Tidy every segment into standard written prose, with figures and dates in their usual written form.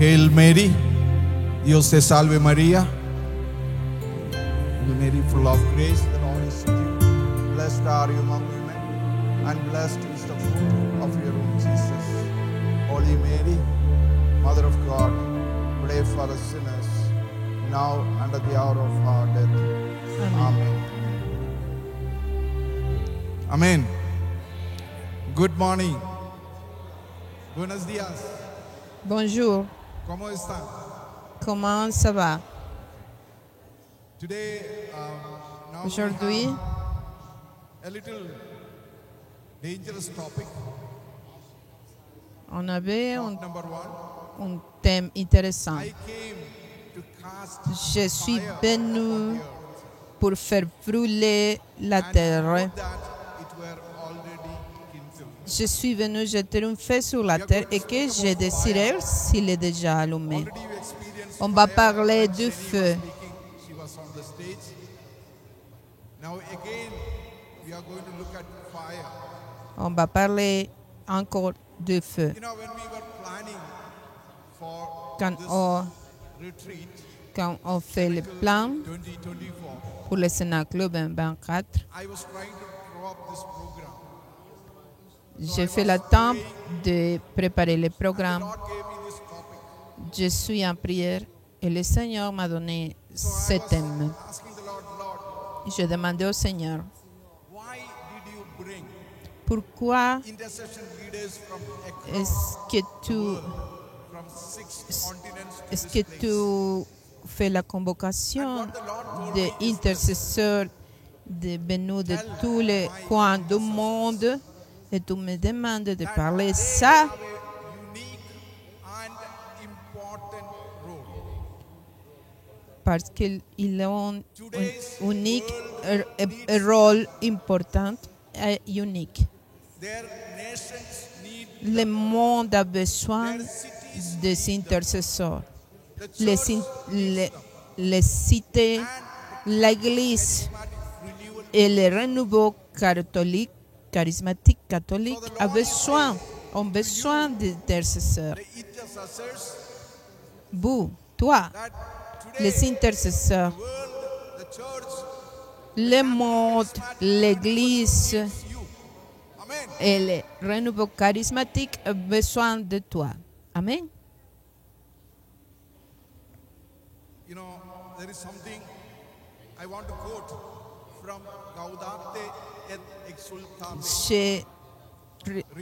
Hail Mary, Dios te salve María. Hail Mary, full of grace, the Lord is with you. Blessed are you among women, and blessed is the fruit of your womb, Jesus. Holy Mary, Mother of God, pray for us sinners, now and at the hour of our death. Amen. Amen. Good morning. Buenos días. Bonjour, ¿Cómo están? comment ça va? Today, now we Aujourd'hui, have a little dangerous topic. on avait Number one, un thème intéressant. I came to cast Je suis fire venu upon the earth, pour faire brûler la and terre. would that it were already kindled. Je suis venu jeter un feu sur la terre et que je désirais s'il est déjà allumé. Already you experienced On va fire parler when du Shani feu. was speaking. She was on the stage. Now again, we are going to look at fire. On va parler encore du feu. You know, when we were planning for Quand this on, retreat, quand on fait le plan 2024, pour le Cénacle 2024, I was trying to draw up this program. j'ai fait le temps de préparer le programme. God gave me this topic. Je suis en prière et le Seigneur m'a donné ce thème. Asking the Lord, Je demandais au Seigneur, why did you bring pourquoi intercession leaders from est-ce que tu, from 6 continents to est-ce this que place? tu fais la convocation d'intercesseurs venus de tous les coins du monde et tu me demandes de parler ça Have a unique and important role. parce qu'ils ont un unique un rôle important et unique. Their nations need Le monde a besoin des intercesseurs. Les cités, l'Église et le renouveau catholique, charismatique catholique ont besoin d'intercesseurs. the intercessors Vous, toi, that les today intercesseurs, world, the church le monde, l'Église needs you. Amen. et le renouveau charismatique ont besoin de toi. Amen. You know, there is something I want to quote from Gaudate et Exsultate,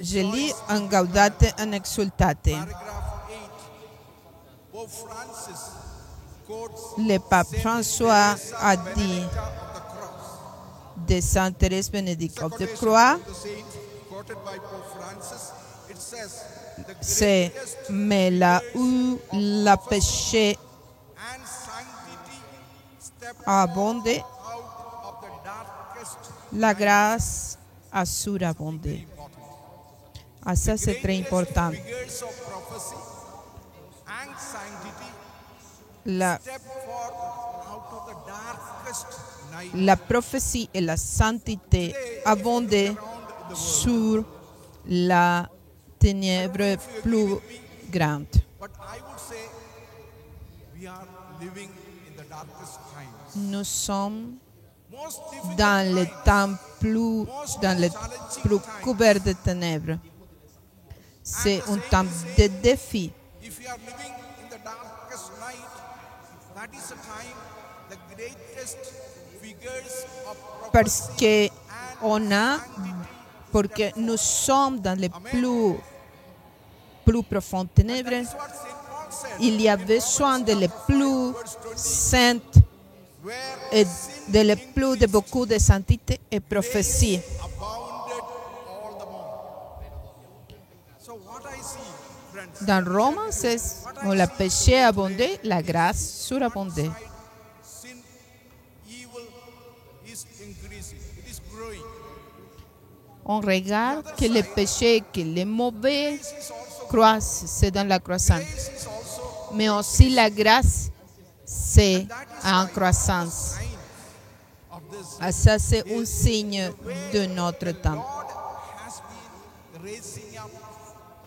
Je lis en Gaudate en Exultate. paragraph 8. Pope Francis quotes Le pape François a dit Benedicta of the Cross. de Sainte Thérèse Bénédicte of the Quotation Croix, from the saint quoted by Pope Francis. It says, the c'est greatest mais là où la péché and sanctity step a abondé, out of the darkest la grâce a surabondé. Ah, ça c'est très important. figures of prophecy and sanctity La, step forth out of the darkest night. la prophétie et la sainteté abondaient sur la ténèbre plus grande. But I would say we are living in the darkest times. Nous sommes Most difficult dans le times. temps plus couvert de ténèbres. C'est un temps de défi. If you are living in the darkest night, that is the time the greatest figures of Parce prophecy que porque nous sommes dans les plus profondes ténèbres, That's what Saint Paul said. il y a besoin de les plus saintes Where et de beaucoup de sainteté et prophétie. abounded all the more. So what I see, friends, Dans Romains 16, où le péché abondait, la grâce surabondait. sin, evil is increasing. It is growing. On regarde que le péché, que le mauvais This is also croissent, c'est dans la croissance. grace is also Mais aussi la grâce, c'est en croissance. sign of this. Ah, ça, c'est un signe de notre temps. God has been raising up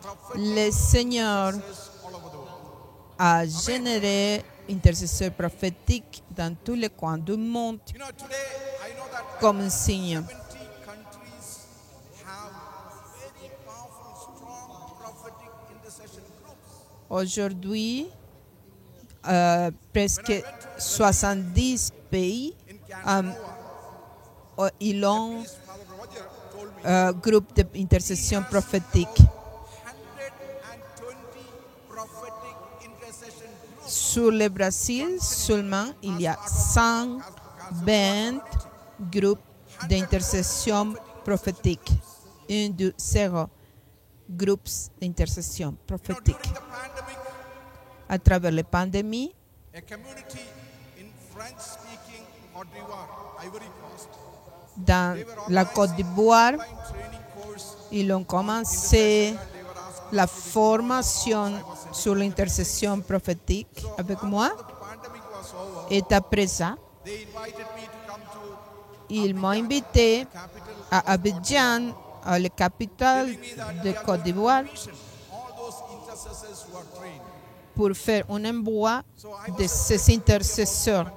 prophets Le Seigneur all over the world. a généré intercesseurs prophétiques dans tous les coins du monde You know, today I know that comme un signe. 70 countries have very powerful, strong prophetic intercession groups. Aujourd'hui, presque 70 pays In Canada, ils ont Father Roger told me un groupe d'intercession prophétique. 120 prophetic intercession groups. Sur le Brésil seulement, il y a 120 groupes d'intercession prophétique. 1, 2, 0 groupes d'intercession You know, prophétique. during the pandemic, À travers les pandémies, a community in French-speaking Côte d'Ivoire, Ivory Coast, dans la Côte d'Ivoire, online training course, ils ont commencé and they were asked la formation sur l'intercession prophétique avec moi. the pandemic was over. Et après ça, They invited me to come to ils m'ont invité capital à Abidjan, la capitale de Côte d'Ivoire, mission. All those intercessors who are trained. pour faire un envoi de ces intercesseurs.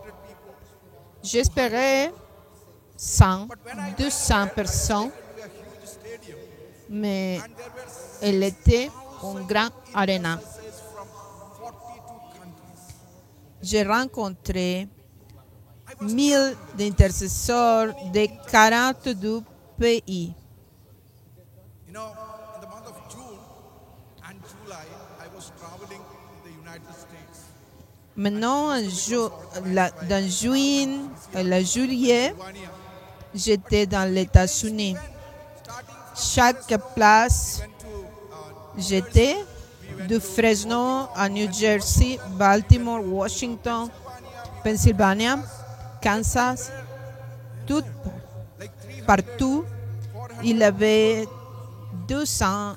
J'espérais 100, 200 personnes, To a huge stadium, mais and there were elle était une grande arena. intercessors from 42 countries. J'ai rencontré 1000 intercesseurs de 42 pays. You know, in the month of June and July, I was traveling in the United States. Maintenant, dans juin et la juillet, Vania, j'étais dans les États-Unis. Chaque place, went to j'étais de Fresno à New Jersey, Baltimore, Washington, Pennsylvania, Kansas, tout like 300, partout. Il y avait 200,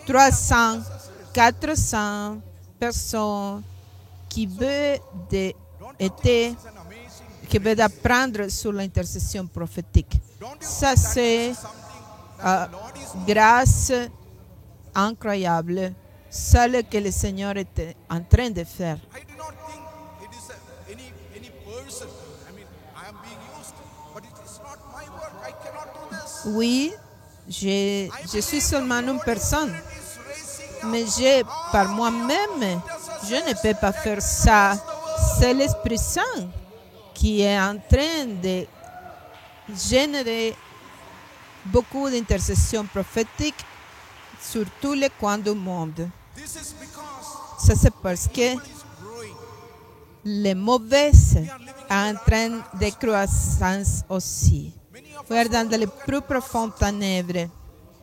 300, 400 personnes qui veulent it's an amazing. qui veulent apprendre sur l'intercession prophétique. Ça, c'est grâce incroyable, celle que le Seigneur était en train de faire. I do not think it is any person. I mean, I am being used, but it is not my work. I cannot do this. Oui, je suis seulement une personne, It is raising up. mais par moi-même, je ne peux pas faire ça. C'est l'Esprit Saint qui est en train de générer beaucoup d'intercessions prophétiques sur tous les coins du monde. This is because Ça, c'est parce que it is growing. les mauvais sont en train de croissance aussi. Many of We are dans les plus profondes ténèbres. when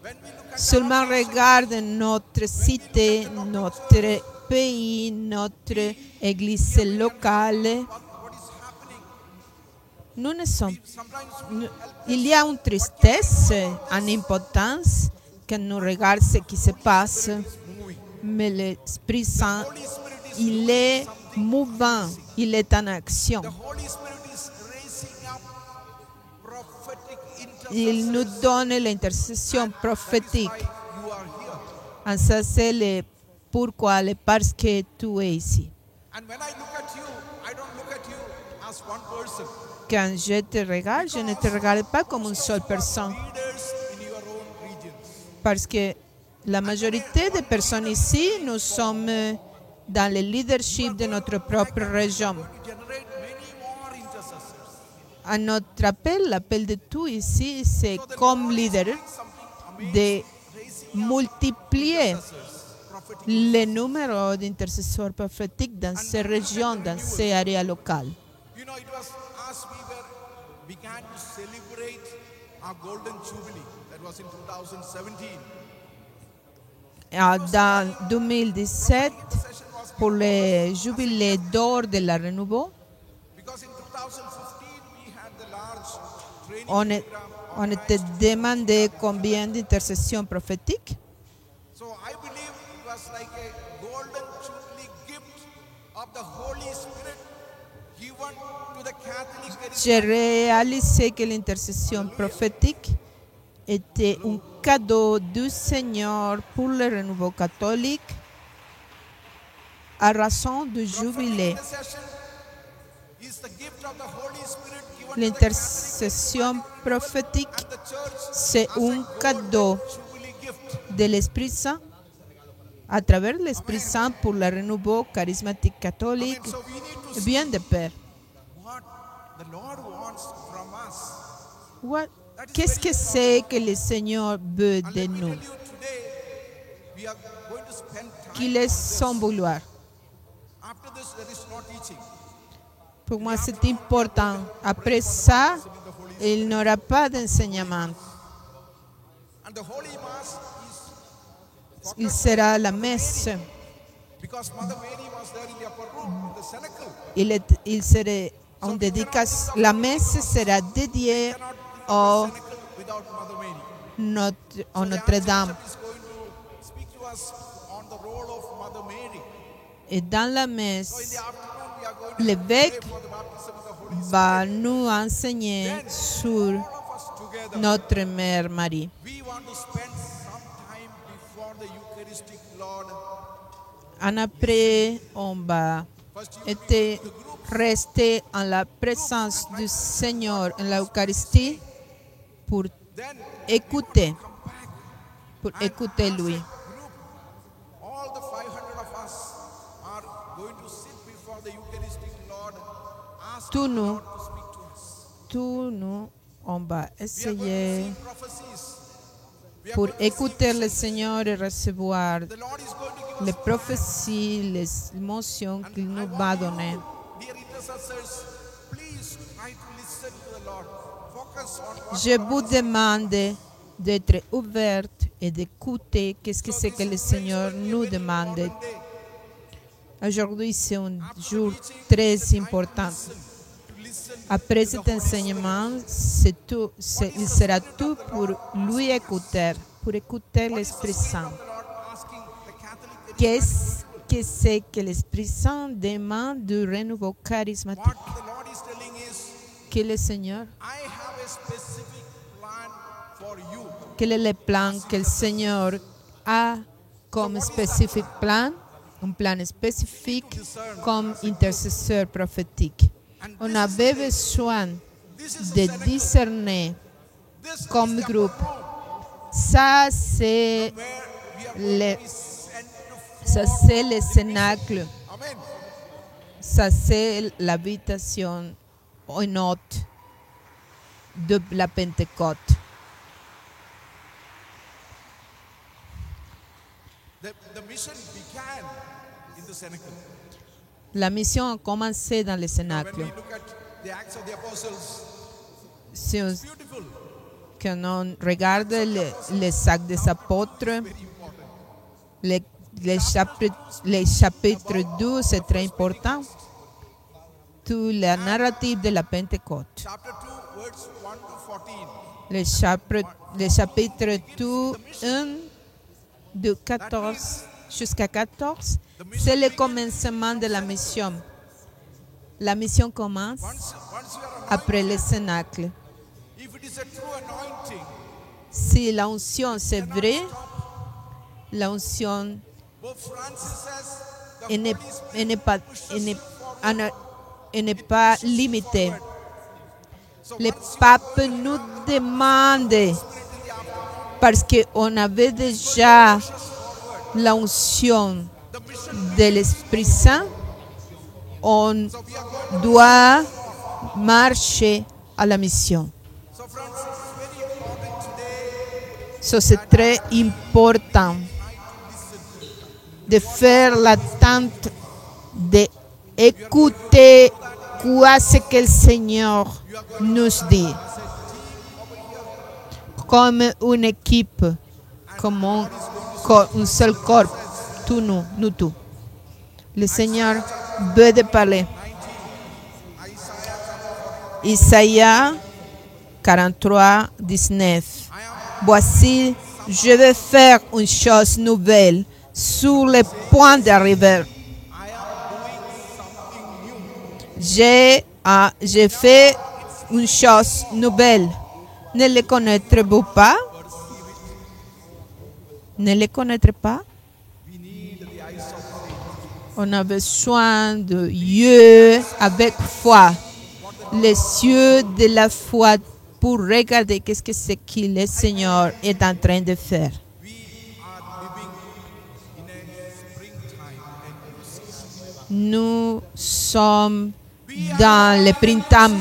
we look at Seulement regarde notre cité, notre pays, notre église locale. what is happening, Nous ne sommes, sometimes il y a une tristesse, une impotence quand nous regardons ce qui se passe. moving. Mais l'Esprit Saint, Holy Spirit is il est mouvant, il est en action. the Holy Spirit is raising up prophetic Il nous intercessors. donne l'intercession prophétique. You are here. Et ça, c'est le pourquoi, parce que tu es ici. And when I look at you, I don't look at you as one person. Quand je te regarde, je ne te regarde pas comme une seule personne. Leaders in your own regions. Parce que la majorité des personnes ici, nous sommes dans le leadership de notre propre région. To generate many more intercessors. À notre appel, l'appel de tout ici, c'est comme leader Something de multiplier prophetic. le numéro d'intercesseurs prophétiques dans ces régions, dans ces areas locales. You know, it was as we began to celebrate our golden jubilee. That was in 2017. Dans 2017, pour le jubilé d'or de la renouveau, Because in 2015 we had the large training on était demandé combien d'intercessions prophétiques. So I believe it was like a golden jubilee gift of the Holy Spirit given to the Catholic J'ai réalisé que l'intercession prophétique était un cadeau du Seigneur pour le renouveau catholique. à raison de jubilé. Intercession is the gift of the Holy Spirit given to the L'intercession prophétique, and the church c'est un cadeau jubilee gift. de l'Esprit Saint à travers l'Esprit Saint pour le renouveau charismatique catholique. So we need to see Bien de Père. what the Lord wants from us. Qu'est-ce que c'est que le Seigneur veut de Let me nous? tell you today, we are going to spend time Qu'il est on this. son vouloir. After this, there is no teaching. Pour moi, c'est important. Après ça, il n'y aura pas d'enseignement. And the Holy Mass is Il sera la messe. because Mother Mary was there in the upper room, in the cenacle. Il serait en dédicace. La messe sera dédiée Cannot au be the cenacle without Mother Mary. Notre-Dame. Is going to speak to us on the role of Mother Mary. Et dans la So in messe, the afternoon, we are going to l'évêque pray for the baptism of the Holy Spirit. va nous enseigner sur All of us together, notre Mère Marie. we want to spend some time before the Eucharistic Lord. En après, on va First, you être resté en la présence du Seigneur en l'Eucharistie pour then écouter, come back. pour écouter lui. Group, all the 500 of us are going to sit before the Eucharistic Lord, ask Tous the nous, Lord to speak to us. tous nous, on va We are going to essayer see prophecies. We are pour going to see écouter le visions. Seigneur et recevoir The Lord is going to give les us prophéties, les émotions qu'il nous va donner. dear intercessors, please try to listen to the Lord. Focus on what Je vous demande d'être ouverte et d'écouter qu'est-ce que c'est que le Seigneur nous demande. day. Aujourd'hui, c'est un jour très important. To listen Après cet enseignement, il sera tout pour lui écouter, pour écouter l'Esprit Saint. the Lord asking the Catholic Qu'est-ce que c'est que l'Esprit Saint demande du renouveau charismatique? what the Lord is telling is, Que le Seigneur, I have a specific plan for you. quel est le plan que le Seigneur a comme spécifique plan? Un plan spécifique comme intercesseur prophétique. On avait besoin This is de discerner this comme is the groupe. room Ça, c'est where we are going le, to be sent to ça, c'est le cénacle. Amen. Ça, c'est l'habitation en haute de la Pentecôte. The mission began in the cenacle. La mission a commencé dans le When cénacle. we look at the Acts of the Apostles, Si on, beautiful, quand on regarde les actes des apôtres, very important. le chapitre 12, c'est très important. Tout la narrative de la Pentecôte. Chapter 2, words 1 to 14. Le chapitre 2, 1, de 14 jusqu'à 14, c'est le commencement de la mission. La mission commence Once you are après le cénacle. if it is a true anointing, Si l'onction c'est vrai, l'onction Pope Francis says the elle n'est- Holy Spirit elle n'est pas, pushes elle n'est- you forward. elle n'est pas limitée. So Le once you pape nous demande, spirit in the afternoon, parce qu'on avait déjà l'onction the mission. de l'Esprit Saint, on So we are going. doit marcher à la mission. So friends, it's very important today So, c'est très important de faire l'attente, d'écouter quoi c'est que le Seigneur nous dit. Comme une équipe, comme un seul corps, tous nous tous. Le Seigneur veut de parler. Isaïe 43, 19. Voici, je vais faire une chose nouvelle sur le point d'arriver. J'ai fait une chose nouvelle. Ne le connaîtrez-vous pas? Ne le connaîtrez pas? On a besoin de yeux avec foi, les yeux de la foi pour regarder qu'est-ce que c'est que le Seigneur est en train de faire. Nous sommes dans le printemps.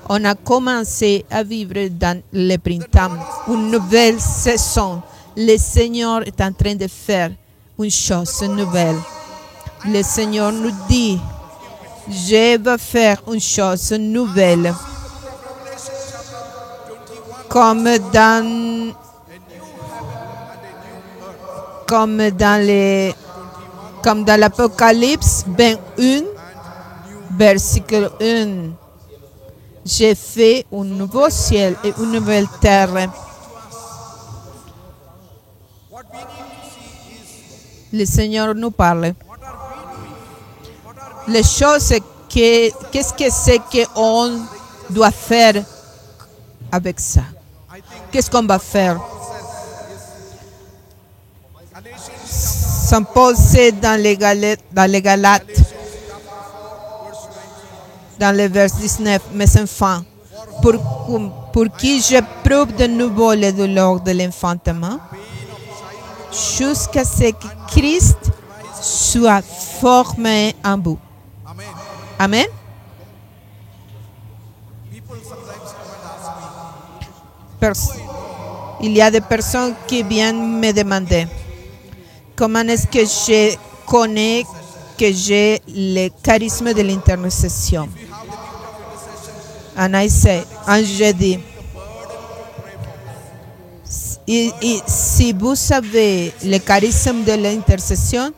On a commencé à vivre dans le printemps, une nouvelle saison. Le Seigneur est en train de faire une chose nouvelle. Le Seigneur nous dit, je vais faire une chose nouvelle. Comme dans l'Apocalypse 21, verset 1. J'ai fait un nouveau ciel et une nouvelle terre. Le Seigneur nous parle. Les choses, qu'est-ce que c'est qu'on doit faire avec ça? Qu'est-ce qu'on va faire? Saint Paul, c'est dans les Galates, dans le verset 19, mes enfants, pour qui j'éprouve de nouveau les douleurs de l'enfantement, jusqu'à ce que Christ soit formé en vous. Amen. Il y a des personnes qui viennent me demander comment est-ce que je connais que j'ai le charisme de l'intercession. And je dis, si vous savez le charisme de l'intercession,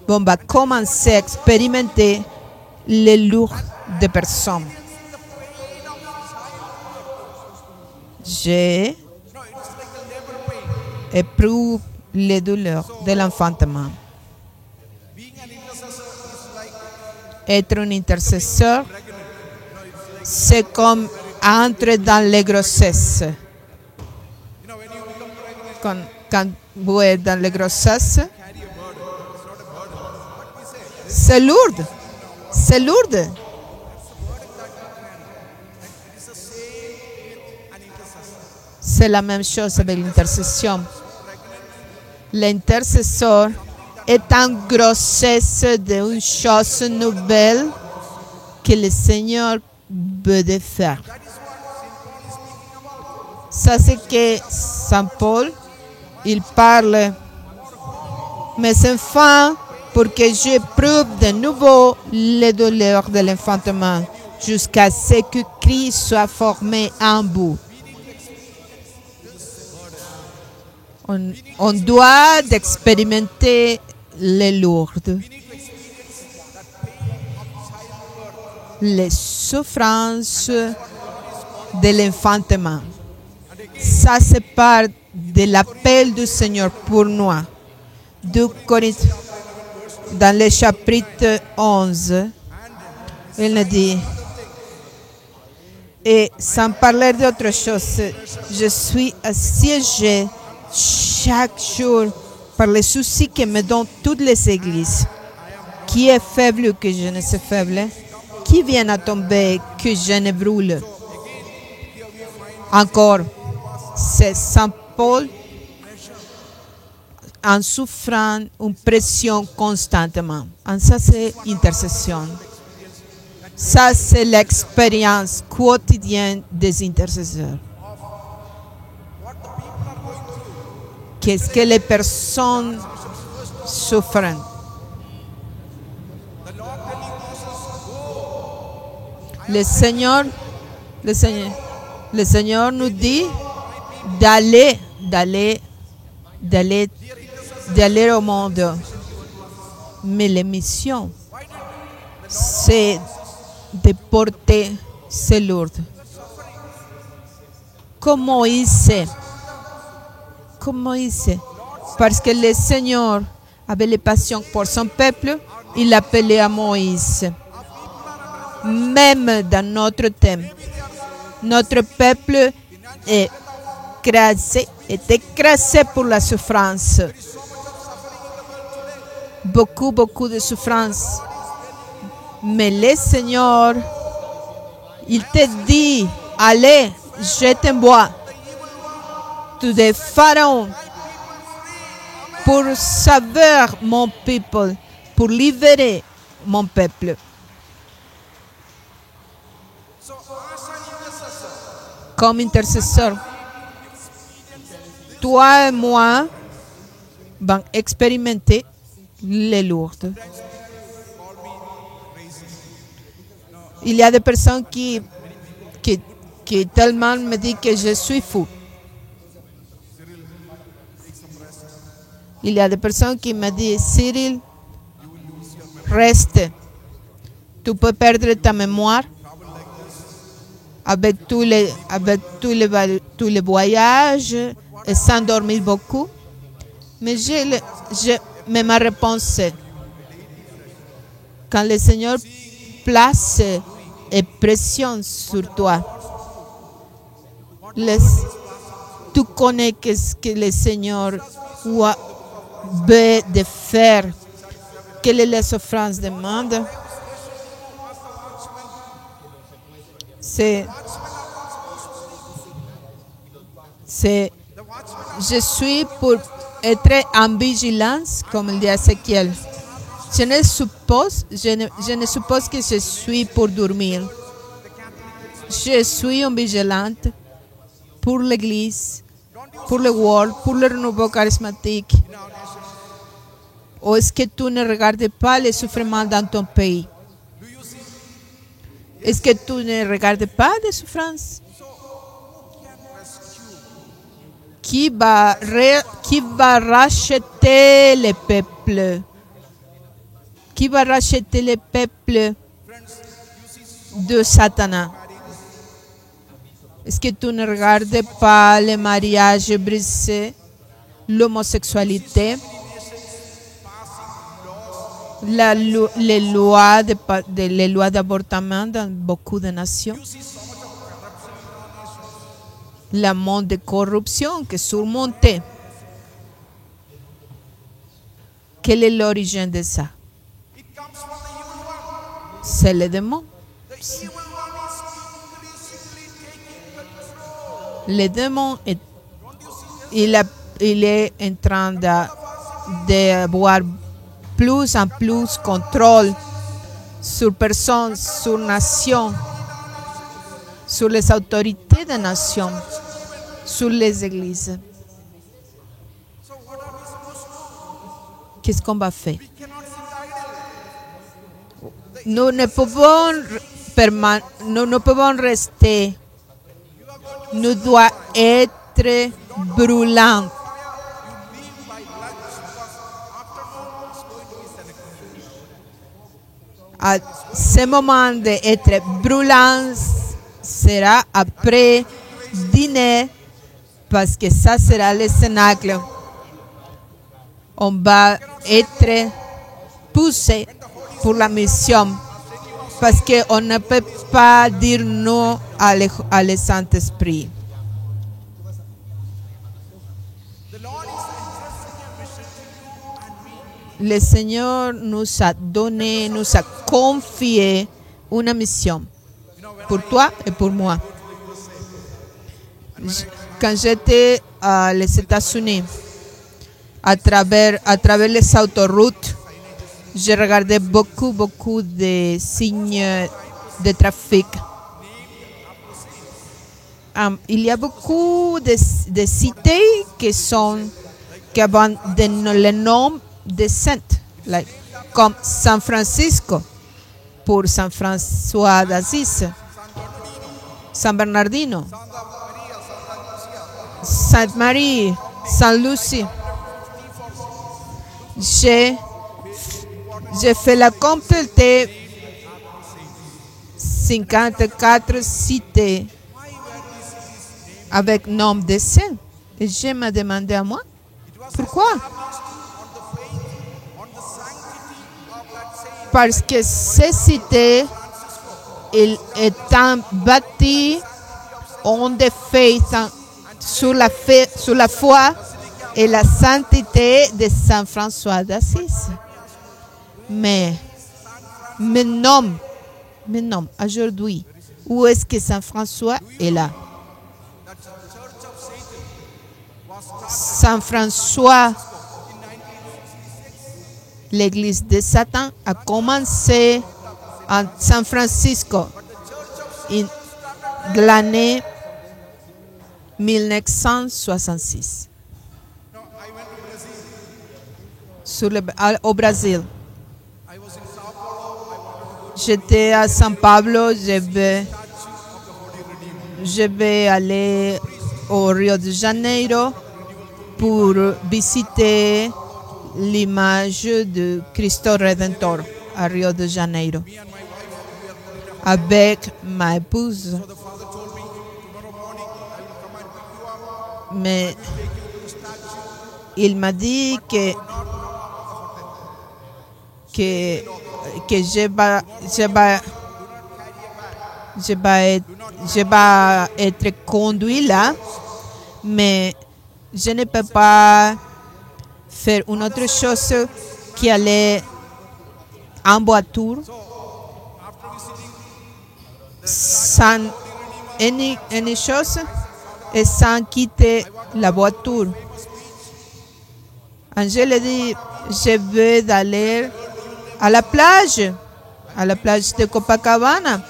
on va commencer à expérimenter les lourds de personnes. J'ai éprouvé les douleurs de l'enfantement. Être un intercesseur, c'est comme entrer dans les grossesses. Quand vous êtes dans les grossesses, c'est lourd. C'est lourd. C'est la même chose avec l'intercession. L'intercesseur est en grossesse d'une chose nouvelle que le Seigneur veut faire. Ça, c'est que Saint Paul, il parle, mes enfants, pour que j'éprouve de nouveau les douleurs de l'enfantement, jusqu'à ce que Christ soit formé en vous. On doit expérimenter les lourdes, les souffrances de l'enfantement. Ça, c'est part de l'appel du Seigneur pour nous. 2 Corinthiens, dans le chapitre 11, il nous dit, et sans parler d'autre chose, je suis assiégé chaque jour par les soucis que me donnent toutes les églises. Qui est faible que je ne suis faible? Qui vient à tomber que je ne brûle? Encore, c'est Saint Paul en souffrant une pression constamment. Et ça, c'est intercession. Ça, c'est l'expérience quotidienne des intercesseurs. Qu'est-ce que les personnes souffrent? Le Seigneur nous dit d'aller au monde. Mais la mission, c'est de porter ces lourdes. Comment il sait? Parce que le Seigneur avait la passion pour son peuple, il appelait à Moïse. Même dans notre thème, notre peuple est écrasé pour la souffrance. beaucoup de souffrance. Mais le Seigneur, il te dit, allez, je t'envoie to the Pharaon pour sauver mon peuple, pour libérer mon peuple. Comme intercesseur, toi et moi vont expérimenter les lourdes. Il y a des personnes qui tellement me disent que je suis fou. Il y a des personnes qui me disent, Cyril, reste. Tu peux perdre ta mémoire avec tous les voyages et sans dormir beaucoup. Mais mais ma réponse est, quand le Seigneur place et pression sur toi, tu connais ce que le Seigneur veut de faire, quelle est la souffrance demande. Je suis pour être en vigilance, comme il dit Ézéchiel. Je ne suppose que je suis pour dormir. Je suis en vigilante pour l'Église, pour le world, pour le renouveau charismatique. Ou est-ce que tu ne regardes pas les souffrances dans ton pays? Est-ce que tu ne regardes pas les souffrances? Qui va racheter le peuple? Qui va racheter le peuple de Satan? Est-ce que tu ne regardes pas le mariage brisé, l'homosexualité, les lois d'avortement dans beaucoup de nations, la monde de corruption qui est surmontée? Quelle est l'origine de ça? C'est le démon. Le démon il est en train d'avoir plus en plus contrôle sur personnes, sur nations, sur les autorités des nations, sur les églises. Qu'est-ce qu'on va faire? Nous ne pouvons rester. Nous devons être brûlants. À ce moment d'être brûlant sera après dîner, parce que ça sera le cénacle. On va être poussé pour la mission, parce qu'on ne peut pas dire non à le Saint-Esprit. Le Seigneur nous a confié une mission pour toi et pour moi. Quand j'étais aux États-Unis, à travers les autoroutes, je regardais beaucoup de signes de trafic. Il y a beaucoup de cités qui ont le nom de saintes, comme San Francisco pour San François d'Assise, San Bernardino, Sainte Marie, Saint Lucie. J'ai fait la compléter 54 cités avec nom de saints. Et je me demandais à moi, pourquoi? Parce que ces cités étant bâties ont des faits sur la foi et la sainteté de Saint François d'Assise. Mais me nomme aujourd'hui. Où est-ce que Saint François est là? Saint François, l'église de Satan a commencé en San Francisco de l'année 1966 au Brésil. J'étais à São Paulo, je vais aller au Rio de Janeiro pour visiter l'image de Cristo Redentor à Rio de Janeiro avec ma épouse. Mais il m'a dit que je vais être conduit là, mais je ne peux pas faire une autre chose qu'aller en voiture sans une chose et sans quitter la voiture. Angèle dit, je veux aller à la plage de Copacabana,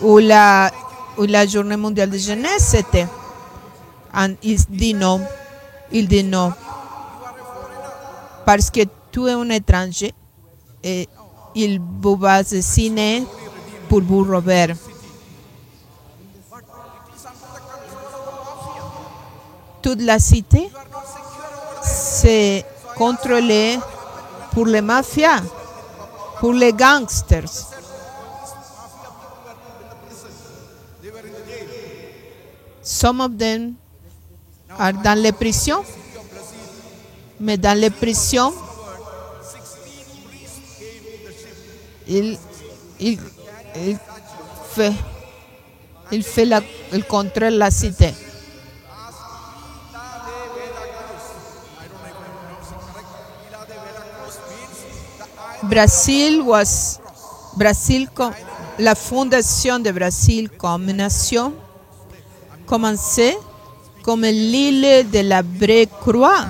où la journée mondiale de jeunesse était. Il dit non, parce que tu es un étranger et il vous va assassiner pour vous rober. Toute la cité, c'est contrôlé pour les mafias, pour les gangsters. Some of them are dans les prisons, mais dans les prisons, il contrôle la cité. La fondation de Brésil comme nation commençait comme l'île de la vraie croix.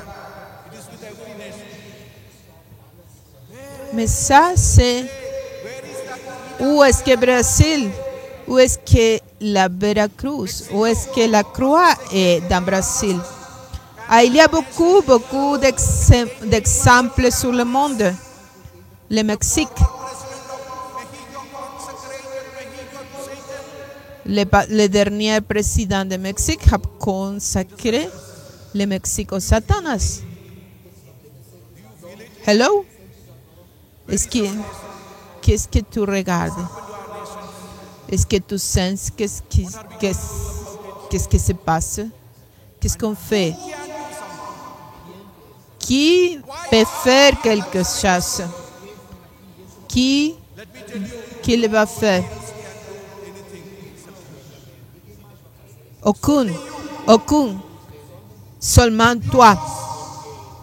Mais ça, c'est où est-ce que Brésil? Où est-ce que la Veracruz? Où est-ce que la croix est dans Brésil? Il y a beaucoup d'exemples sur le monde. Le Mexique. Le dernier président du Mexique a consacré le Mexique au Satanas. Hello? Qu'est-ce que tu regardes? Est-ce que tu sens qu'est-ce qui se passe? Qu'est-ce qu'on fait? Qui peut faire quelque chose? Qui le va faire? Aucun. Seulement toi.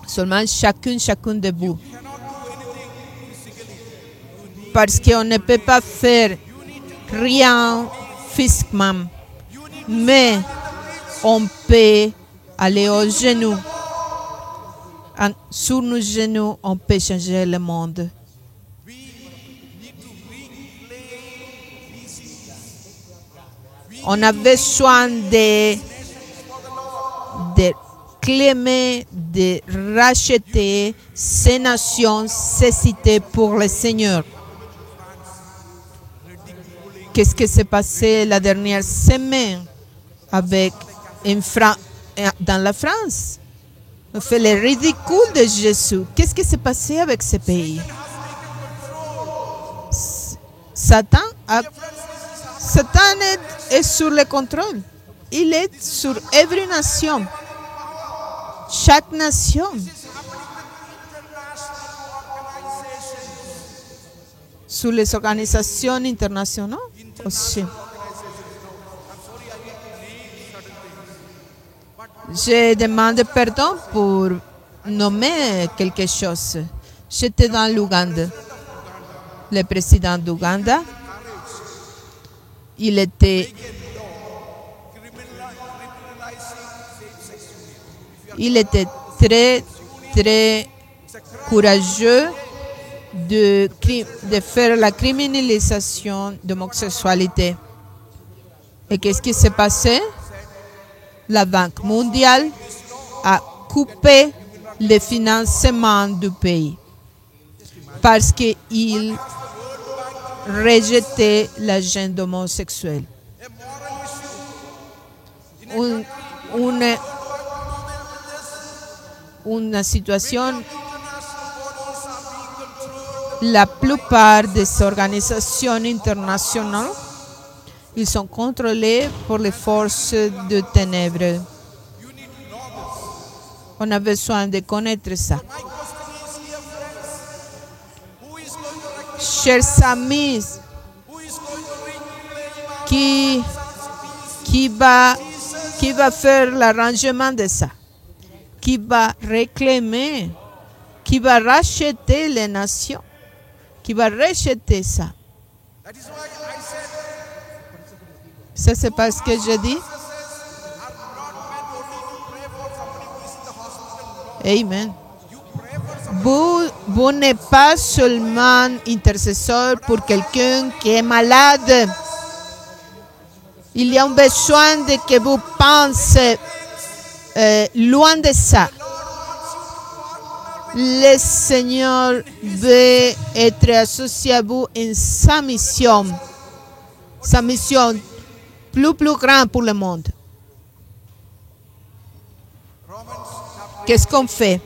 Seulement chacun de vous. Parce qu'on ne peut pas faire rien physiquement, mais on peut aller aux genoux. Sur nos genoux, on peut changer le monde. On a besoin de clamer, de racheter ces nations, ces cités pour le Seigneur. Qu'est-ce qui s'est passé la dernière semaine dans la France? On fait le ridicule de Jésus. Qu'est-ce qui s'est passé avec ce pays? Satan est sur le contrôle. Il est sur every nation. Chaque nation. Sur les organisations internationales aussi. Je demande pardon pour nommer quelque chose. J'étais dans l'Ouganda le président d'Ouganda, il était très, très courageux de faire la criminalisation de l'homosexualité. Et qu'est-ce qui s'est passé? La Banque mondiale a coupé le financement du pays parce qu'il rejetait l'agenda homosexuel. Une situation, la plupart des organisations internationales, ils sont contrôlés par les forces de ténèbres. On a besoin de connaître ça. Chers amis, qui va faire l'arrangement de ça? Qui va réclamer? Qui va racheter les nations? Qui va racheter ça? Ça, c'est parce que je dis. Amen. Vous n'êtes pas seulement intercesseur pour quelqu'un qui est malade. Il y a un besoin de que vous pensez loin de ça. Le Seigneur veut être associé à vous en sa mission plus grande pour le monde. Qu'est-ce qu'on fait?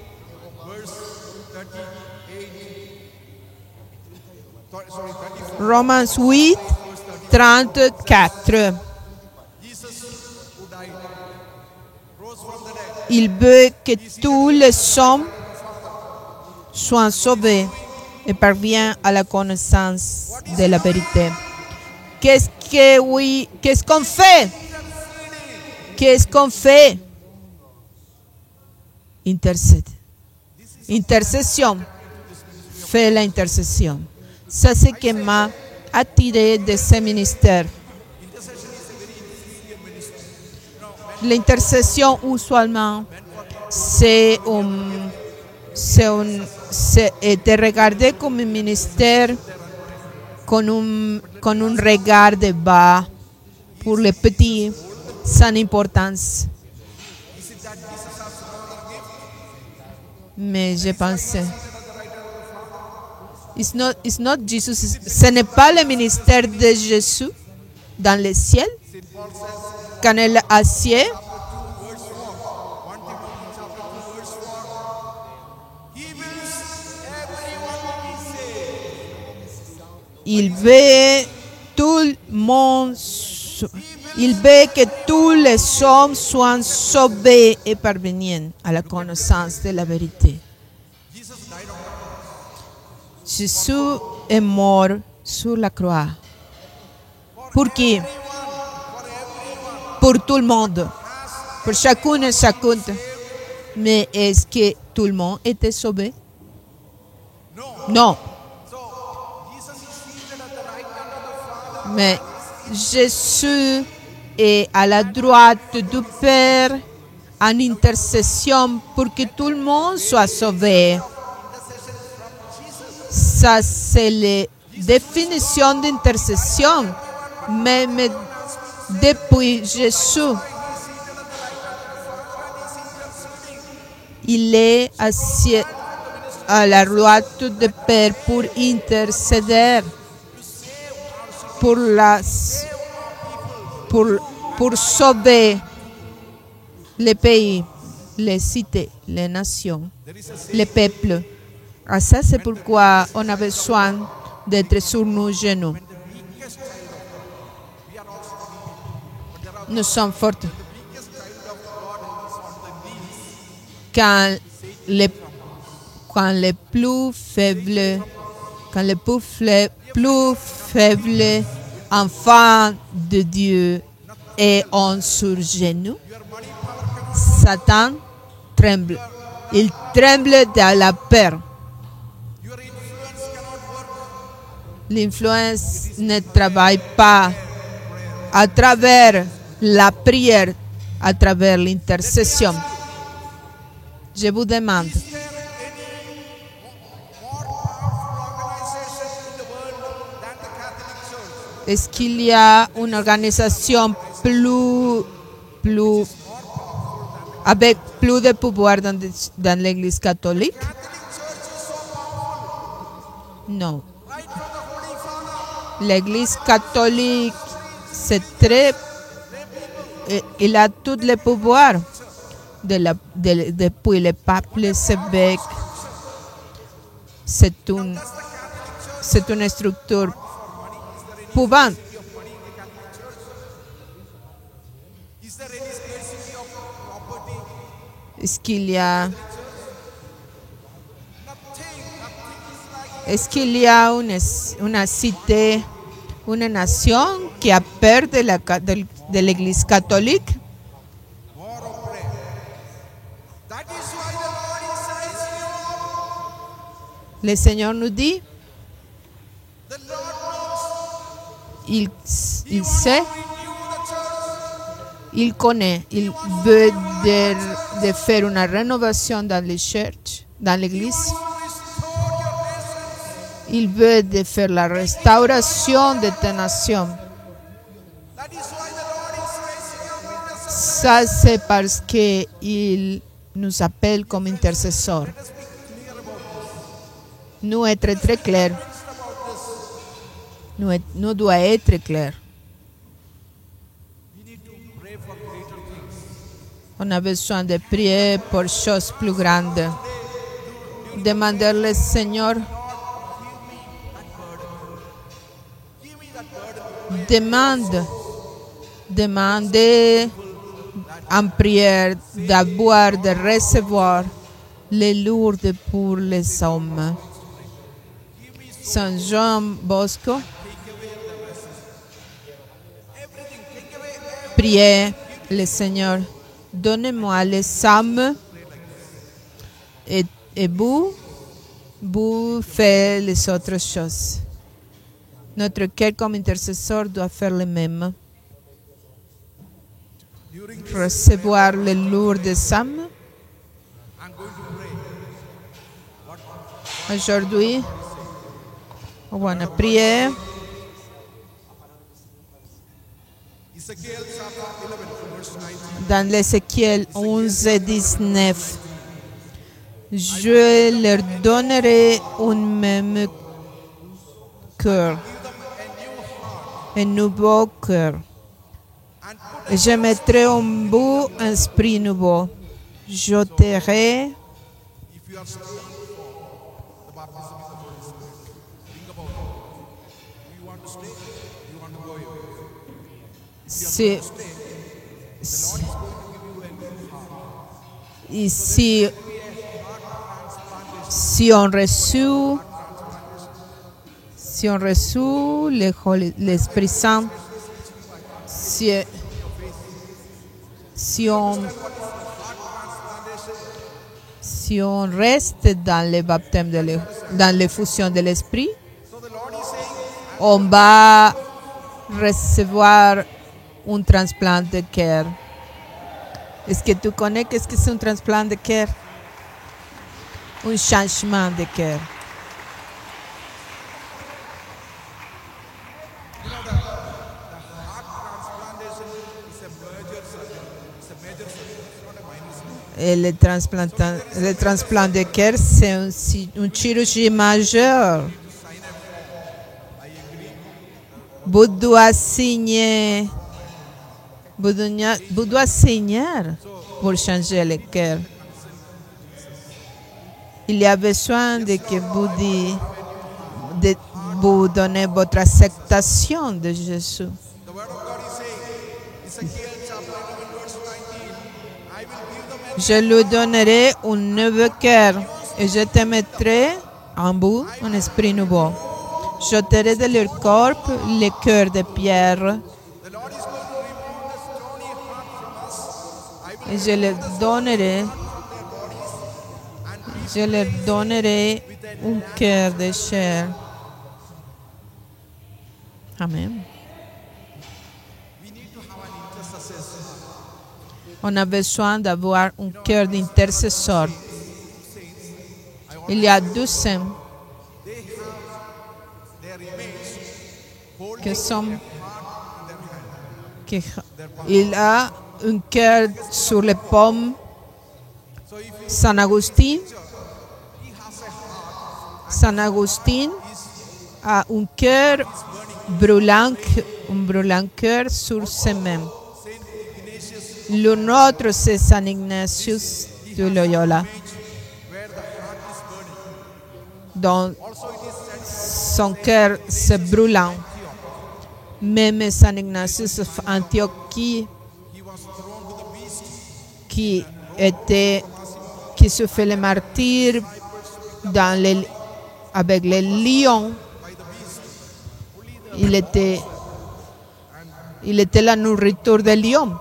Romains 8, 34. Il veut que tous les hommes soient sauvés et parviennent à la connaissance de la vérité. Qu'est-ce qu'on fait? Qu'est-ce qu'on fait? Intercede. Intercession. Fais l'intercession. Ça, c'est ce qui m'a attiré de ce ministère. L'intercession, usuellement, c'est de regarder comme un ministère con un regard de bas pour les petits, sans importance. Mais je pensais, it's not Jesus. Ce n'est pas le ministère de Jésus dans le ciel. Quand elle est assis, il veut que tous les hommes soient sauvés et parviennent à la connaissance de la vérité. Jésus est mort sur la croix. Pour qui? Pour tout le monde. Pour chacune et chacun. Mais est-ce que tout le monde était sauvé? Non. Mais Jésus est à la droite du Père en intercession pour que tout le monde soit sauvé. Ça, c'est la définition d'intercession. Même depuis Jésus, il est assis à la droite du Père pour intercéder pour sauver les pays, les cités, les nations, les peuples. Et ça, c'est pourquoi on a besoin d'être sur nos genoux. Nous sommes forts. Quand les plus faibles enfants de Dieu et sur genoux, Satan tremble. Il tremble de la peur. L'influence ne travaille pas à travers la prière, à travers l'intercession. Je vous demande, Is there any more powerful organization in the world than the Catholic Church? est-ce qu'il y a une organisation avec plus de pouvoir dans l'Église catholique? Catholic Church is so powerful. Non. Right from the Holy Father. L'Église catholique, c'est très... Il a tous les pouvoirs depuis le pape, les évêques. C'est une structure pouvante. Is there any scarcity of property? Est-ce qu'il y a... Nothing is like Est-ce qu'il y a une cité, une nation qui a peur de l'Église catholique? war of prayer. That is why the Lord is raising you up. Le Seigneur nous dit, The Lord knows. il He sait, wants to renew the church. il connaît, il veut de faire une rénovation dans les churches, dans l'Église. To restore your essence. Il veut de faire la restauration de tes nations. That is why the Lord is raising up intercessors. Ça, c'est parce qu'il nous appelle comme intercesseurs. Let us be clear about this. Nous être très clairs. Convinced about this. Nous doit être clairs. We need to pray for greater things. On a besoin de prier pour choses plus grandes. Demander au Seigneur, Give me that burden. demandez en prière d'avoir, de recevoir les lourdes pour les hommes. Saint Jean Bosco, priez le Seigneur, donnez-moi les âmes et vous faites les autres choses. Notre cœur comme intercesseur doit faire le même. During this, Recevoir les lourdes âmes. I'm going to pray. Aujourd'hui, on va prier Ezekiel chapter 11, verse 19. dans l'Ézéchiel 11 et 19. Je leur donnerai un même cœur, un nouveau cœur. And put Et je mettrai en vous un esprit nouveau. J'ôterai if you are still for the baptism of the Holy Spirit. Think about it. Do you want to stay? Do you want to go away? si, Stay. The Lord is going to give you a new heart. et si on reçoit l'Esprit Saint, si on reste dans le baptême, dans l'effusion de l'Esprit, So the Lord is saying, on va recevoir un transplant de cœur. Est-ce que tu connais qu'est-ce que c'est un transplant de cœur? Un changement de cœur. you know, the heart transplantation is a major surgery. It's a major surgery. It's not a minor surgery. Et le transplant de cœur, c'est une chirurgie majeure. Vous doit signer. Vous doit signer pour changer le cœur. Il y a besoin de que vous donnez votre acceptation de Jésus. The word of God is saying, Ezekiel chapter 11, verse 19, I will give them a Je lui donnerai un nouveau cœur et je te mettrai en vous un esprit nouveau. J'ôterai de leur corps le cœur de pierre The Lord is going to remove the stony heart from us. I will et je leur donnerai un cœur de chair. Amen. We need to have an intercessor's heart. On a besoin d'avoir un cœur d'intercesseur. Il y a 12 saints Their image holding qui sont... heart in their hand. Il a un cœur sur les pommes. So if you Saint Augustin, he has a heart Saint Augustin a un cœur brûlant, un brûlant cœur sur ses mains. Le nôtre, c'est Saint Ignatius de Loyola, where the heart is burning. dont Also it is said son cœur c'est brûlant. Même Saint Ignatius d'Antiochie, he was thrown to the beast. qui se fait le martyr avec les lions. Il était la nourriture des lions.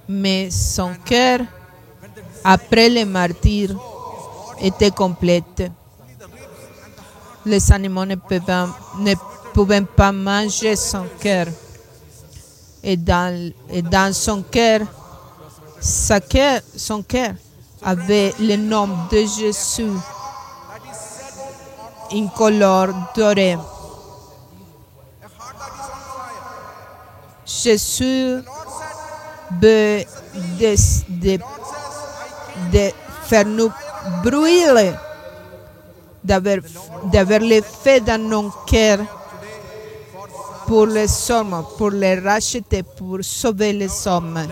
Mais son cœur, après le martyr, était complète. Les animaux ne pouvaient pas manger son cœur. Et dans son cœur, son cœur avait le nom de Jésus, incolore, doré. Jésus veut de faire nous brûler, d'avoir le feu dans nos cœurs pour les hommes, pour les racheter, pour sauver les hommes.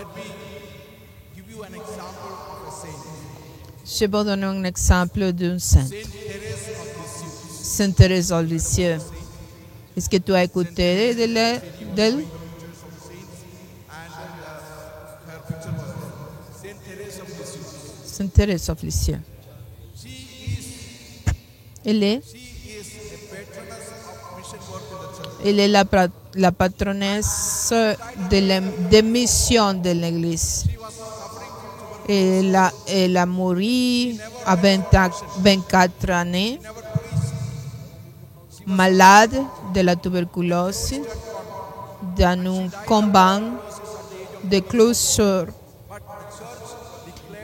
Give you an example of a saint. Je vais donner un exemple d'une sainte, Sainte Thérèse of Lisieux. Est-ce que tu as écouté d'elle? Her picture was there. Saint Teresa of Lisieux. Sainte Thérèse of Lisieux. Elle est la patronesse de mission de l'Église. Elle a mouru à 24 ans, malade de la tuberculose, dans un combat de clôture.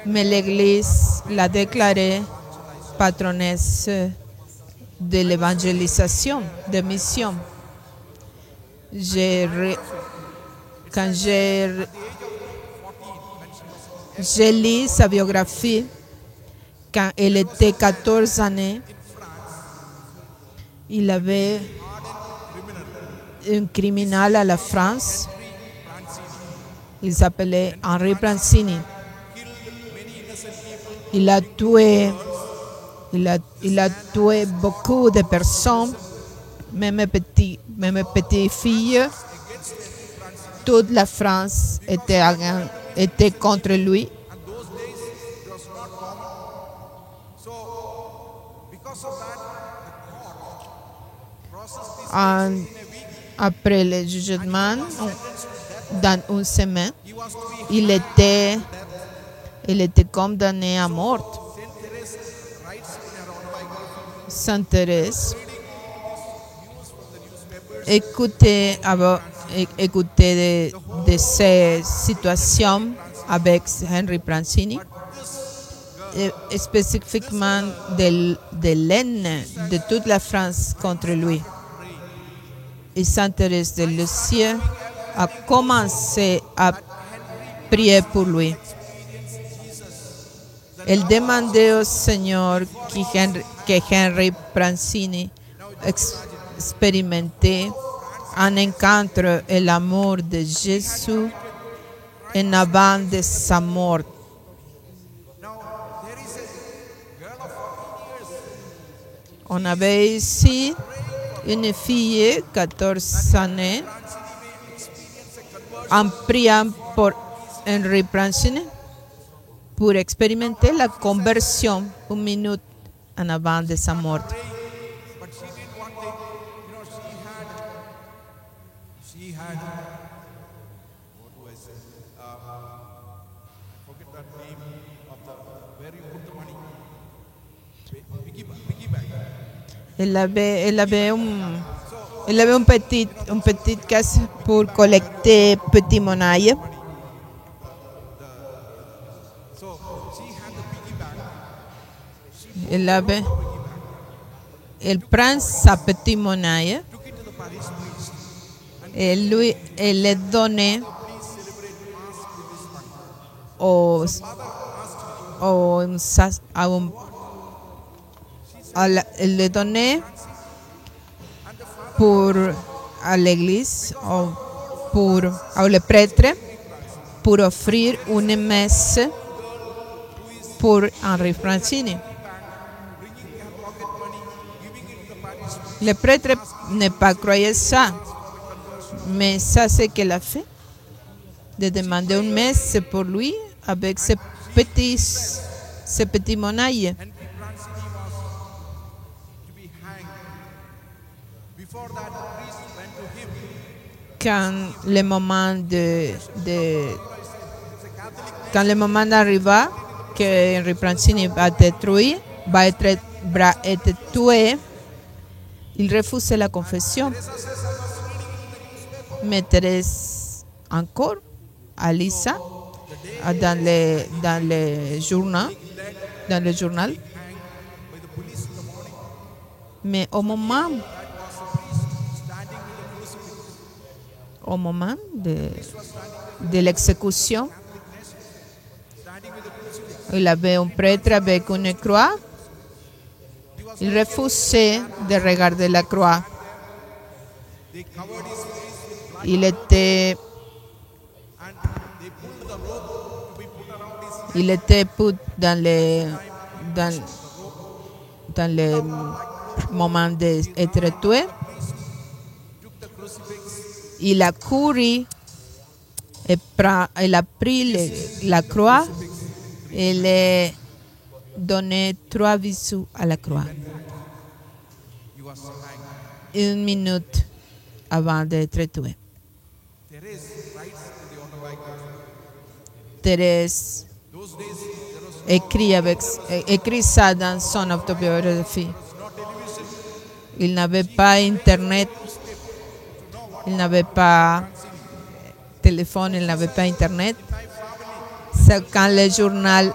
Mais l'Église l'a déclarée patronesse de l'évangélisation, de mission. Quand j'ai lu sa biographie, quand elle était 14 ans, il avait un criminel à la France. Il s'appelait Henri Prancini. Il a tué beaucoup de personnes, même petites filles. Toute la France était contre lui. And those days it was not common. So because of that, the court processed this Après le jugement, dans une semaine, he was to be il était condamné à mort. Sainte Thérèse écoutait de ces situations avec Henri Prancini, et spécifiquement de l'haine de toute la France contre lui. Et Sainte Thérèse de Lisieux a commencé à prier pour lui. Elle demandait au Seigneur que Henri Prancini expérimentait un encountre et l'amour de Jésus en avant de sa mort. On avait ici une fille, 14 ans, en priant pour Henri Prancini pour expérimenter la conversion 1 minute en avant de sa mort. but she did one thing. She had what do I say? I forget that name of the Elle avait une petite caisse pour collecter petite monnaie. Elle prend sa petite monnaie et lui, elle le donnait elle le donnait à l'église ou pour le prêtre pour offrir une messe pour Henri Francini. Le prêtre ne pas croyait ça, mais ça c'est qu'elle a fait, de demander une messe pour lui avec ses petits monnaies. Quand le moment arriva que Henri Francini va être tué, il refusait la confession. Mais Thérèse encore à Lisa dans le journal. Mais au moment de l'exécution, il avait un prêtre avec une croix. Il refusait de regarder la croix. Il était put dans le moment d'être tué. Il a couru et il a pris la croix et il a donné 3 bisous à la croix. 1 minute avant d'être tué. Thérèse écrit ça dans son autobiographie. Il n'avait pas Internet, il n'avait pas téléphone, il n'avait pas Internet. C'est quand le journal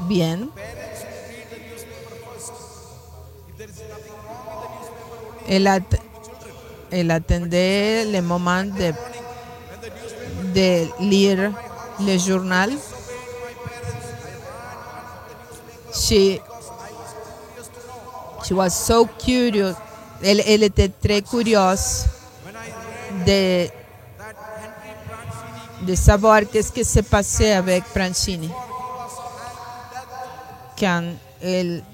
vient, elle attendait le moment de lire le journal. She was so curious. Elle était très curieuse de savoir qu'est-ce qui s'est passé avec Francini. Quand elle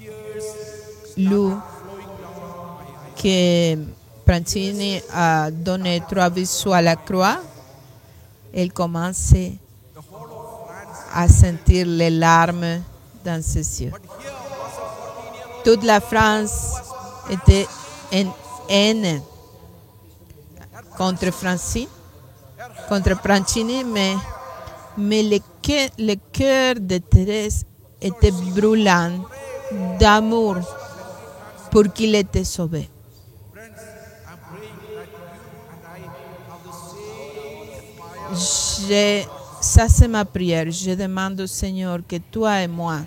lut que Francini a donné 3 bisous à la croix, elle commençait à sentir les larmes dans ses yeux. Toute la France était en haine contre Francini, mais le cœur de Thérèse était brûlant d'amour pour qu'il était sauvé. Ça c'est ma prière. Je demande au Seigneur que toi et moi,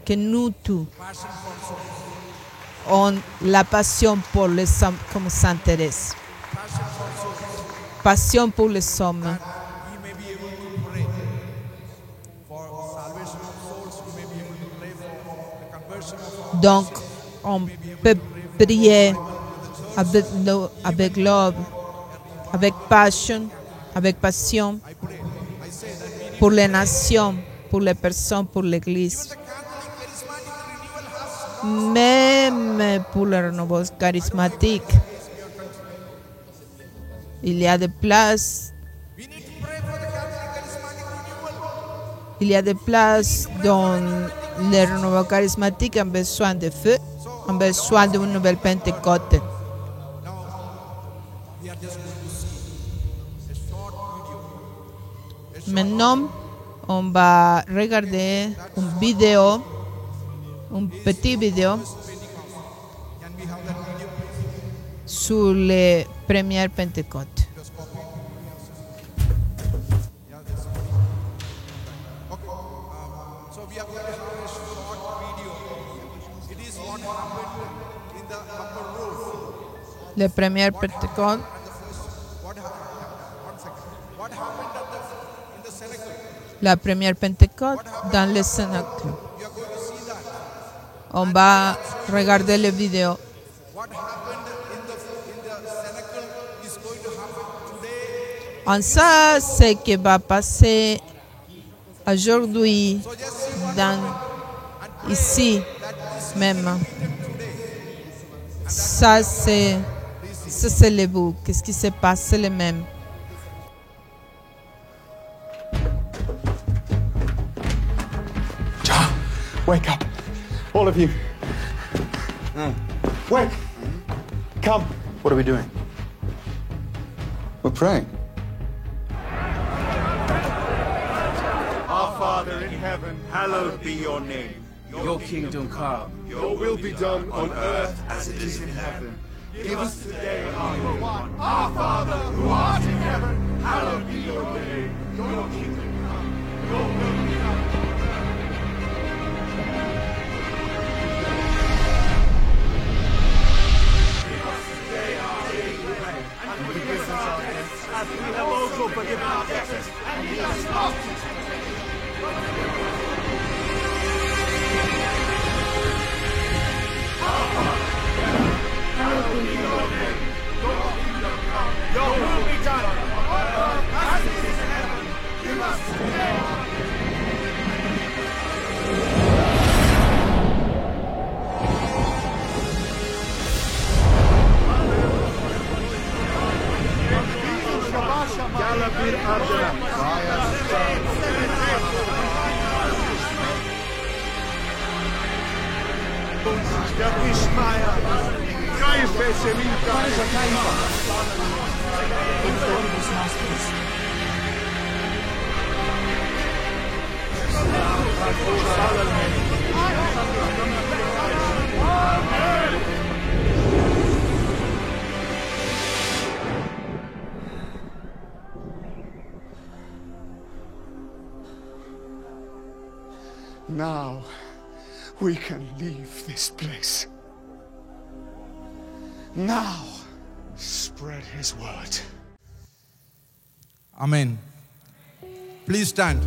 que nous tous, on la passion pour les hommes comme Sainte Thérèse. Passion pour les hommes. Donc, on peut prier avec love, avec passion, pour les nations, pour les personnes, pour l'Église. Même pour le renouveau charismatique, il y a des places. Il y a des places dont les renouveaux charismatiques ont besoin de feu, ont besoin d'une nouvelle Pentecôte. Maintenant, on va regarder une vidéo, un petit vidéo Can we have that video, please? sur les premières Pentecôtes. Yeah, this one. Okay. So we are going to have a short video. It is what happened in the upper roof. Les premières Pentecôtes, What happened? One second. What happened in the cenacle? la première Pentecôte dans le Cénacle. You are going to see that. On va regarder les vidéos. What happened in the cenacle is going to happen today. En ça, ce qui va passer aujourd'hui, So just see dans, ici même. Ça, c'est le but. Qu'est-ce qui se passe? C'est le même. John, wake up. All of you. Wake. Come. What are we doing? We're praying. Our Father in heaven, hallowed be your name. Your kingdom come. Your will be done on earth as it is in heaven. Give us today our daily bread. Our Father who art in heaven, hallowed be your name. Your kingdom come. Your will be done. Give us today our daily bread, and forgive us our debts, as we have also forgiven our debtors, and lead us not into temptation. Your will be done on earth as it is in heaven. Give us today. Yalla bir ardına. Yakışmaya. Kayfe semin Now we can leave this place. Now spread his word. Amen. Please stand.